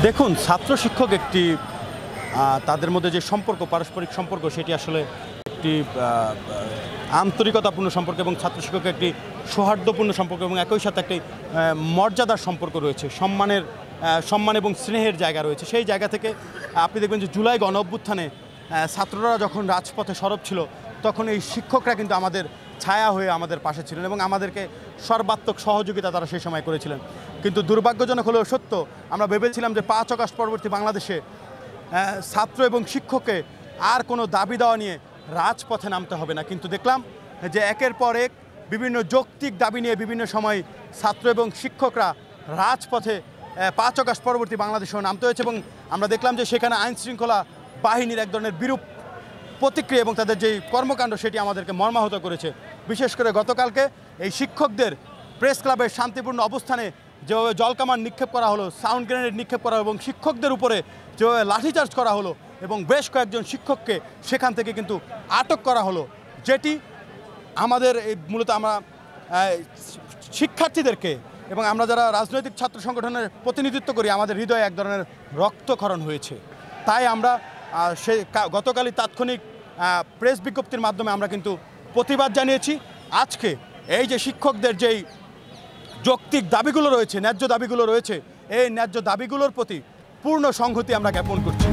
দেখুন, ছাত্র শিক্ষক একটি তাদের মধ্যে যে সম্পর্ক, পারস্পরিক সম্পর্ক, সেটি আসলে একটি আন্তরিকতাপূর্ণ সম্পর্ক এবং ছাত্র শিক্ষকের একটি সৌহার্দ্যপূর্ণ সম্পর্ক এবং একই সাথে একটি মর্যাদার সম্পর্ক রয়েছে, সম্মান এবং স্নেহের জায়গা রয়েছে। সেই জায়গা থেকে আপনি দেখবেন যে জুলাই গণ অভ্যুত্থানে ছাত্ররা যখন রাজপথে সরব ছিল, তখন এই শিক্ষকরা কিন্তু আমাদের ছায়া হয়ে আমাদের পাশে ছিলেন এবং আমাদেরকে সর্বাত্মক সহযোগিতা তারা সেই সময় করেছিলেন। কিন্তু দুর্ভাগ্যজনক হলেও সত্য, আমরা ভেবেছিলাম যে 5 আগস্ট পরবর্তী বাংলাদেশে ছাত্র এবং শিক্ষককে আর কোনো দাবি দেওয়া নিয়ে রাজপথে নামতে হবে না, কিন্তু দেখলাম যে একের পর এক বিভিন্ন যৌক্তিক দাবি নিয়ে বিভিন্ন সময় ছাত্র এবং শিক্ষকরা রাজপথে 5 আগস্ট পরবর্তী বাংলাদেশেও নামতে হয়েছে এবং আমরা দেখলাম যে সেখানে আইনশৃঙ্খলা বাহিনীর এক ধরনের বিরূপ প্রতিক্রিয়া এবং তাদের যেই কর্মকাণ্ড, সেটি আমাদেরকে মর্মাহত করেছে। বিশেষ করে গতকালকে এই শিক্ষকদের প্রেস ক্লাবের শান্তিপূর্ণ অবস্থানে যেভাবে জলকামান নিক্ষেপ করা হলো, সাউন্ড গ্রেনেড নিক্ষেপ করা হলো এবং শিক্ষকদের উপরে যেভাবে লাঠিচার্জ করা হলো এবং বেশ কয়েকজন শিক্ষককে সেখান থেকে কিন্তু আটক করা হলো, যেটি আমাদের মূলত আমরা শিক্ষার্থীদেরকে এবং আমরা যারা রাজনৈতিক ছাত্র সংগঠনের প্রতিনিধিত্ব করি, আমাদের হৃদয়ে এক ধরনের রক্তক্ষরণ হয়েছে। তাই আমরা গতকালই তাৎক্ষণিক প্রেস বিজ্ঞপ্তির মাধ্যমে আমরা কিন্তু প্রতিবাদ জানিয়েছি। আজকে এই যে শিক্ষকদের যেই যৌক্তিক দাবিগুলো রয়েছে, ন্যায্য দাবিগুলো রয়েছে, এই ন্যায্য দাবিগুলোর প্রতি পূর্ণ সংহতি আমরা জ্ঞাপন করছি।